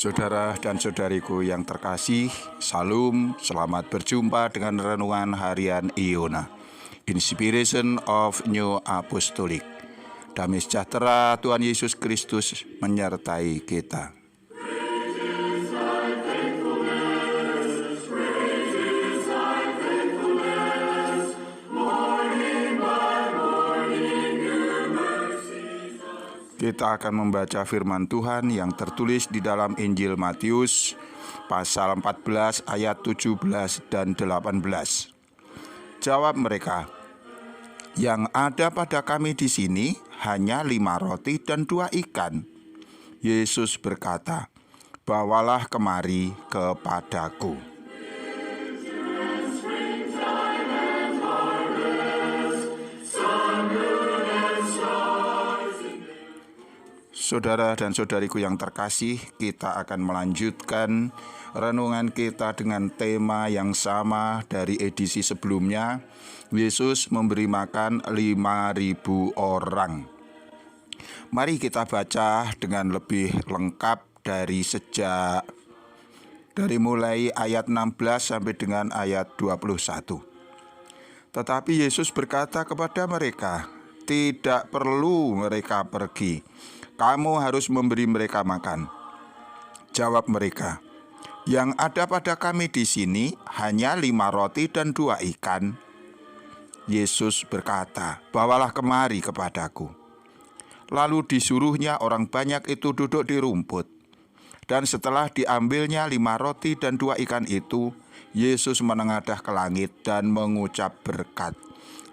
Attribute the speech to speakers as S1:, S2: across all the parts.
S1: Saudara dan saudariku yang terkasih, Salam, selamat berjumpa dengan renungan harian Iona, Inspiration of New Apostolic. Damai sejahtera Tuhan Yesus Kristus menyertai kita. Kita akan membaca firman Tuhan yang tertulis di dalam Injil Matius pasal 14 ayat 17 dan 18. Jawab mereka, "Yang ada pada kami di sini hanya 5 roti dan 2 ikan." Yesus berkata, "Bawalah kemari kepadaku." Saudara dan saudariku yang terkasih, kita akan melanjutkan renungan kita dengan tema yang sama dari edisi sebelumnya. Yesus memberi makan 5.000 orang. Mari kita baca dengan lebih lengkap dari mulai ayat 16 sampai dengan ayat 21. Tetapi Yesus berkata kepada mereka, "Tidak perlu mereka pergi. Kamu harus memberi mereka makan." Jawab mereka, "Yang ada pada kami di sini hanya 5 roti dan 2 ikan." Yesus berkata, "Bawalah kemari kepadaku." Lalu disuruhnya orang banyak itu duduk di rumput. Dan setelah diambilnya 5 roti dan 2 ikan itu, Yesus menengadah ke langit dan mengucap berkat.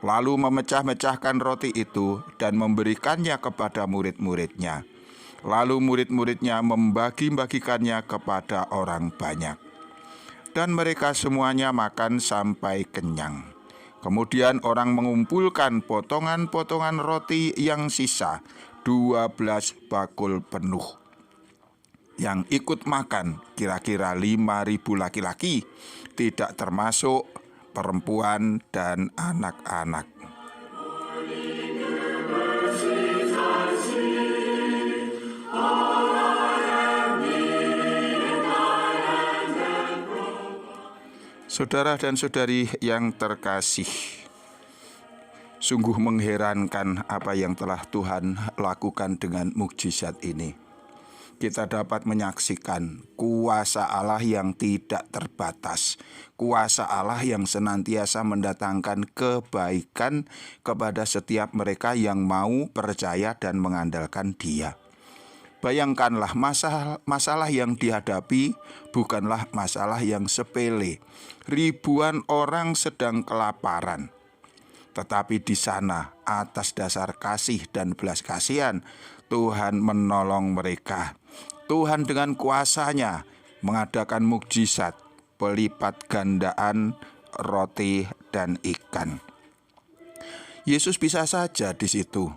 S1: Lalu memecah-mecahkan roti itu dan memberikannya kepada murid-muridnya. Lalu murid-muridnya membagi-bagikannya kepada orang banyak. Dan mereka semuanya makan sampai kenyang. Kemudian orang mengumpulkan potongan-potongan roti yang sisa, 12 bakul penuh. Yang ikut makan kira-kira 5.000 laki-laki, tidak termasuk perempuan dan anak-anak. Saudara dan saudari yang terkasih, sungguh mengherankan apa yang telah Tuhan lakukan dengan mukjizat ini. Kita dapat menyaksikan kuasa Allah yang tidak terbatas, kuasa Allah yang senantiasa mendatangkan kebaikan kepada setiap mereka yang mau percaya dan mengandalkan Dia. Bayangkanlah masalah yang dihadapi bukanlah masalah yang sepele. Ribuan orang sedang kelaparan. Tetapi di sana atas dasar kasih dan belas kasihan, Tuhan menolong mereka. Tuhan dengan kuasa-Nya mengadakan mukjizat, pelipat gandaan roti dan ikan. Yesus bisa saja di situ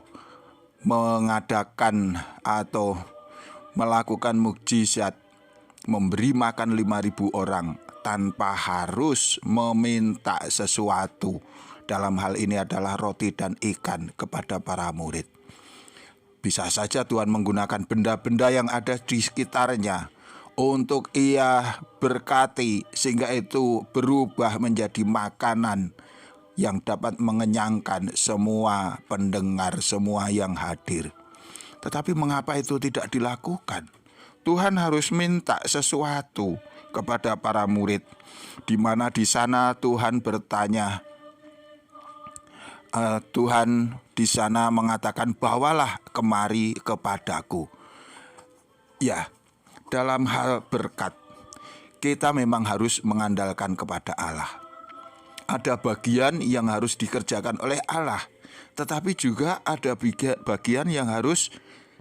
S1: mengadakan atau melakukan mukjizat, memberi makan 5.000 orang tanpa harus meminta sesuatu. Dalam hal ini adalah roti dan ikan kepada para murid. Bisa saja Tuhan menggunakan benda-benda yang ada di sekitarnya untuk Ia berkati, sehingga itu berubah menjadi makanan yang dapat mengenyangkan semua pendengar, semua yang hadir. Tetapi mengapa itu tidak dilakukan? Tuhan harus minta sesuatu kepada para murid, di mana di sana Tuhan bertanya, Tuhan di sana mengatakan, "Bawalah kemari kepadaku." Ya, dalam hal berkat, kita memang harus mengandalkan kepada Allah. Ada bagian yang harus dikerjakan oleh Allah, tetapi juga ada bagian yang harus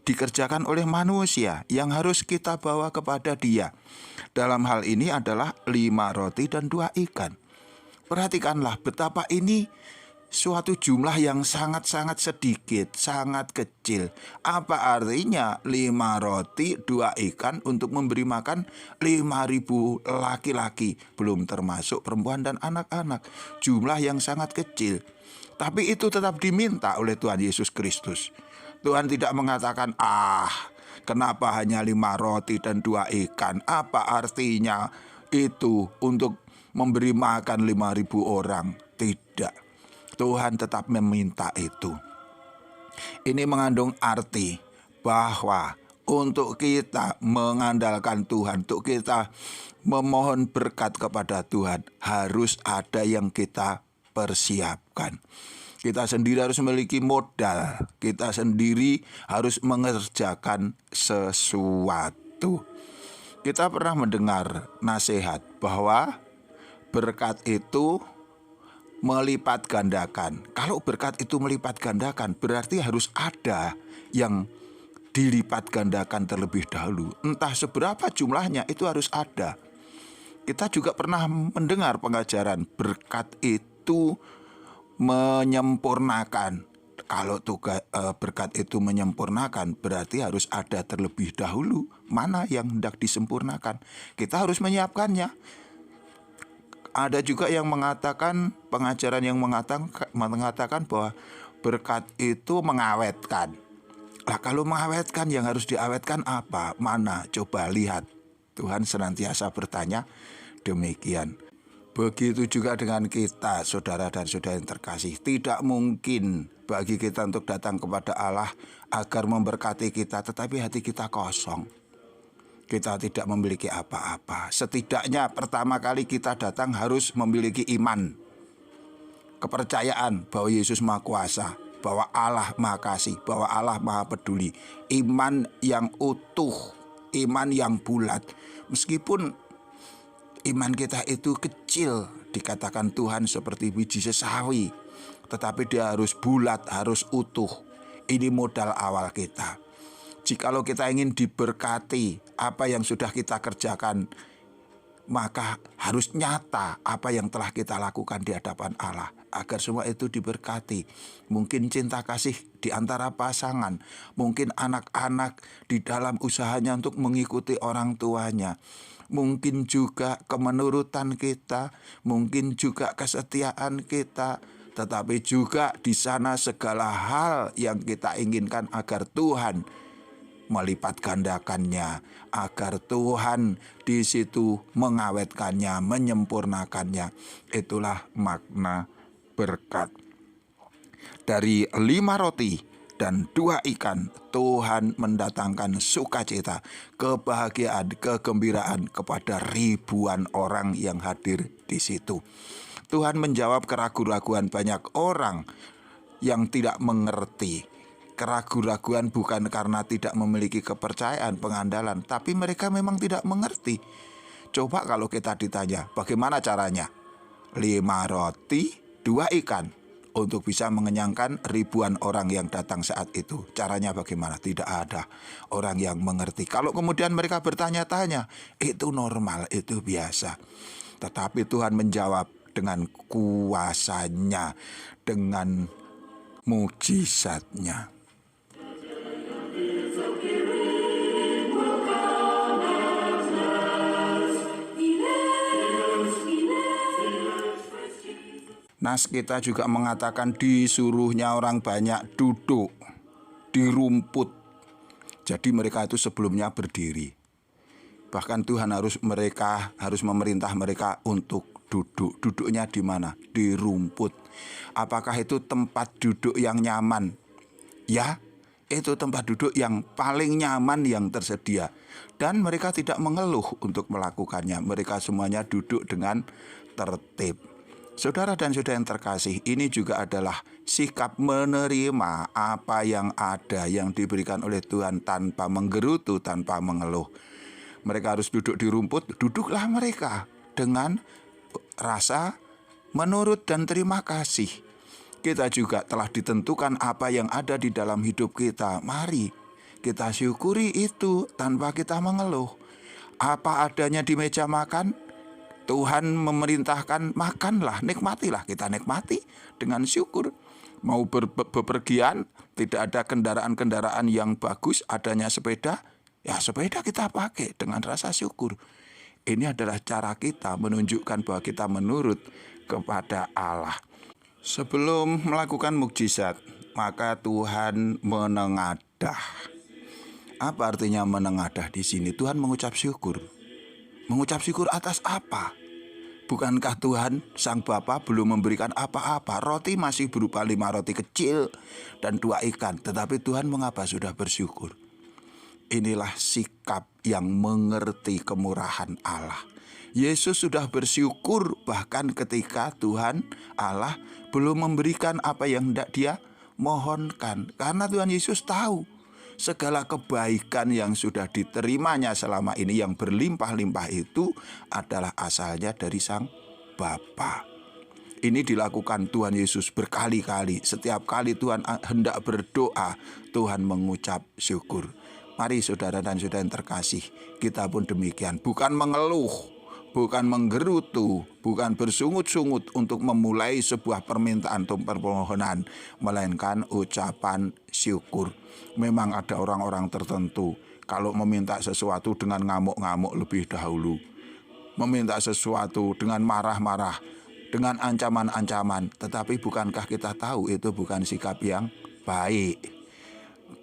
S1: dikerjakan oleh manusia, yang harus kita bawa kepada Dia. Dalam hal ini adalah 5 roti dan 2 ikan. Perhatikanlah betapa ini suatu jumlah yang sangat-sangat sedikit, sangat kecil. Apa artinya 5 roti, 2 ikan untuk memberi makan 5.000 laki-laki, belum termasuk perempuan dan anak-anak. Jumlah yang sangat kecil. Tapi itu tetap diminta oleh Tuhan Yesus Kristus. Tuhan tidak mengatakan, Kenapa hanya 5 roti dan 2 ikan? Apa artinya itu untuk memberi makan 5.000 orang? Tidak. Tuhan tetap meminta itu. Ini mengandung arti bahwa untuk kita mengandalkan Tuhan, untuk kita memohon berkat kepada Tuhan, harus ada yang kita persiapkan. Kita sendiri harus memiliki modal, kita sendiri harus mengerjakan sesuatu. Kita pernah mendengar nasihat bahwa berkat itu melipat gandakan. Kalau berkat itu melipat gandakan, berarti harus ada yang dilipat gandakan terlebih dahulu. Entah seberapa jumlahnya, itu harus ada. Kita juga pernah mendengar pengajaran berkat itu menyempurnakan. Kalau berkat itu menyempurnakan, berarti harus ada terlebih dahulu mana yang hendak disempurnakan. Kita harus menyiapkannya. Ada juga yang mengatakan, pengajaran yang mengatakan bahwa berkat itu mengawetkan. Lah kalau mengawetkan, yang harus diawetkan apa? Mana? Coba lihat. Tuhan senantiasa bertanya demikian. Begitu juga dengan kita, saudara dan saudara yang terkasih. Tidak mungkin bagi kita untuk datang kepada Allah agar memberkati kita, tetapi hati kita kosong. Kita tidak memiliki apa-apa. Setidaknya pertama kali kita datang harus memiliki iman, kepercayaan bahwa Yesus Maha Kuasa, bahwa Allah Maha Kasih, bahwa Allah Maha Peduli. Iman yang utuh, iman yang bulat. Meskipun iman kita itu kecil, dikatakan Tuhan seperti biji sesawi, tetapi dia harus bulat, harus utuh. Ini modal awal kita. Jikalau kita ingin diberkati apa yang sudah kita kerjakan, maka harus nyata apa yang telah kita lakukan di hadapan Allah, agar semua itu diberkati. Mungkin cinta kasih di antara pasangan, mungkin anak-anak di dalam usahanya untuk mengikuti orang tuanya, mungkin juga kemenurutan kita, mungkin juga kesetiaan kita, tetapi juga di sana segala hal yang kita inginkan agar Tuhan melipat gandakannya, agar Tuhan di situ mengawetkannya, menyempurnakannya. Itulah makna berkat. Dari 5 roti dan 2 ikan, Tuhan mendatangkan sukacita, kebahagiaan, kegembiraan kepada ribuan orang yang hadir di situ. Tuhan menjawab keraguan-raguan banyak orang yang tidak mengerti. Keraguan-raguan bukan karena tidak memiliki kepercayaan, pengandalan, tapi mereka memang tidak mengerti. Coba kalau kita ditanya, bagaimana caranya? 5 roti, 2 ikan untuk bisa mengenyangkan ribuan orang yang datang saat itu. Caranya bagaimana? Tidak ada orang yang mengerti. Kalau kemudian mereka bertanya-tanya, itu normal, itu biasa. Tetapi Tuhan menjawab dengan kuasanya, dengan mujizatnya. Nas kita juga mengatakan disuruhnya orang banyak duduk di rumput. Jadi mereka itu sebelumnya berdiri. Bahkan Tuhan harus memerintah mereka untuk duduk. Duduknya di mana? Di rumput. Apakah itu tempat duduk yang nyaman? Ya, itu tempat duduk yang paling nyaman yang tersedia. Dan mereka tidak mengeluh untuk melakukannya. Mereka semuanya duduk dengan tertib. Saudara dan saudara yang terkasih, ini juga adalah sikap menerima apa yang ada, yang diberikan oleh Tuhan tanpa menggerutu, tanpa mengeluh. Mereka harus duduk di rumput, duduklah mereka dengan rasa menurut dan terima kasih. Kita juga telah ditentukan apa yang ada di dalam hidup kita. Mari kita syukuri itu tanpa kita mengeluh. Apa adanya di meja makan, Tuhan memerintahkan makanlah, nikmatilah, kita nikmati dengan syukur. Mau bepergian, tidak ada kendaraan-kendaraan yang bagus, adanya sepeda, ya sepeda kita pakai dengan rasa syukur. Ini adalah cara kita menunjukkan bahwa kita menurut kepada Allah. Sebelum melakukan mukjizat, maka Tuhan menengadah. Apa artinya menengadah di sini? Tuhan mengucap syukur. Mengucap syukur atas apa? Bukankah Tuhan Sang Bapa belum memberikan apa-apa? Roti masih berupa 5 roti kecil dan 2 ikan. Tetapi Tuhan mengapa sudah bersyukur? Inilah sikap yang mengerti kemurahan Allah. Yesus sudah bersyukur bahkan ketika Tuhan Allah belum memberikan apa yang hendak dia mohonkan. Karena Tuhan Yesus tahu segala kebaikan yang sudah diterimanya selama ini yang berlimpah-limpah itu adalah asalnya dari Sang Bapa. Ini dilakukan Tuhan Yesus berkali-kali. Setiap kali Tuhan hendak berdoa, Tuhan mengucap syukur. Mari saudara dan saudara yang terkasih, kita pun demikian. Bukan mengeluh, bukan menggerutu, bukan bersungut-sungut untuk memulai sebuah permintaan atau permohonan, melainkan ucapan syukur. Memang ada orang-orang tertentu kalau meminta sesuatu dengan ngamuk-ngamuk lebih dahulu, meminta sesuatu dengan marah-marah, dengan ancaman-ancaman. Tetapi bukankah kita tahu itu bukan sikap yang baik?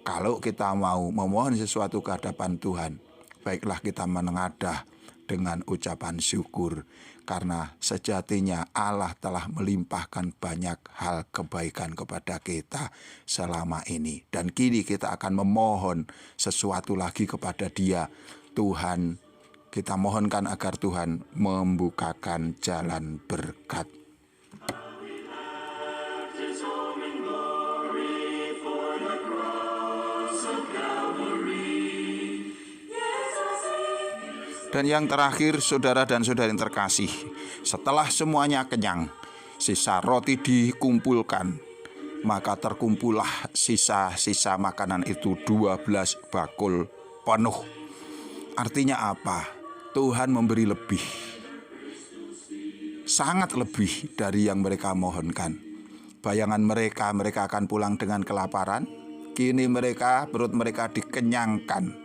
S1: Kalau kita mau memohon sesuatu ke hadapan Tuhan, baiklah kita menengadah dengan ucapan syukur. Karena sejatinya Allah telah melimpahkan banyak hal kebaikan kepada kita selama ini. Dan kini kita akan memohon sesuatu lagi kepada Dia. Tuhan, kita mohonkan agar Tuhan membukakan jalan berkat. Dan yang terakhir, saudara dan saudari yang terkasih, setelah semuanya kenyang, sisa roti dikumpulkan, maka terkumpullah sisa-sisa makanan itu 12 bakul penuh. Artinya apa? Tuhan memberi lebih, sangat lebih dari yang mereka mohonkan. Bayangan mereka akan pulang dengan kelaparan. Kini perut mereka dikenyangkan.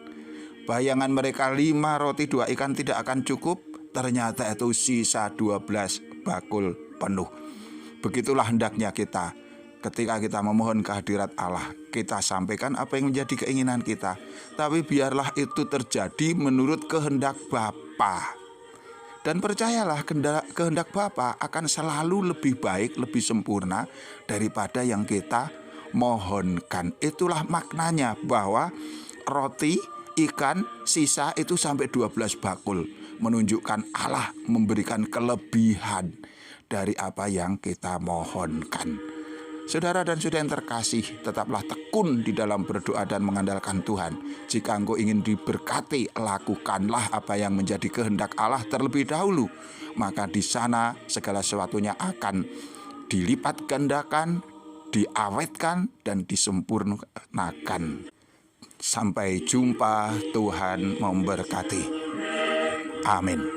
S1: Bayangan mereka 5 roti 2 ikan tidak akan cukup. Ternyata itu sisa 12 bakul penuh. Begitulah hendaknya kita. Ketika kita memohon kehadirat Allah, kita sampaikan apa yang menjadi keinginan kita. Tapi biarlah itu terjadi menurut kehendak Bapa. Dan percayalah, kehendak Bapa akan selalu lebih baik, lebih sempurna daripada yang kita mohonkan. Itulah maknanya bahwa roti, ikan sisa itu sampai 12 bakul, menunjukkan Allah memberikan kelebihan dari apa yang kita mohonkan. Saudara dan saudara yang terkasih, tetaplah tekun di dalam berdoa dan mengandalkan Tuhan. Jika engkau ingin diberkati, lakukanlah apa yang menjadi kehendak Allah terlebih dahulu. Maka di sana segala sesuatunya akan dilipat gandakan, diawetkan, dan disempurnakan. Sampai jumpa, Tuhan memberkati. Amin.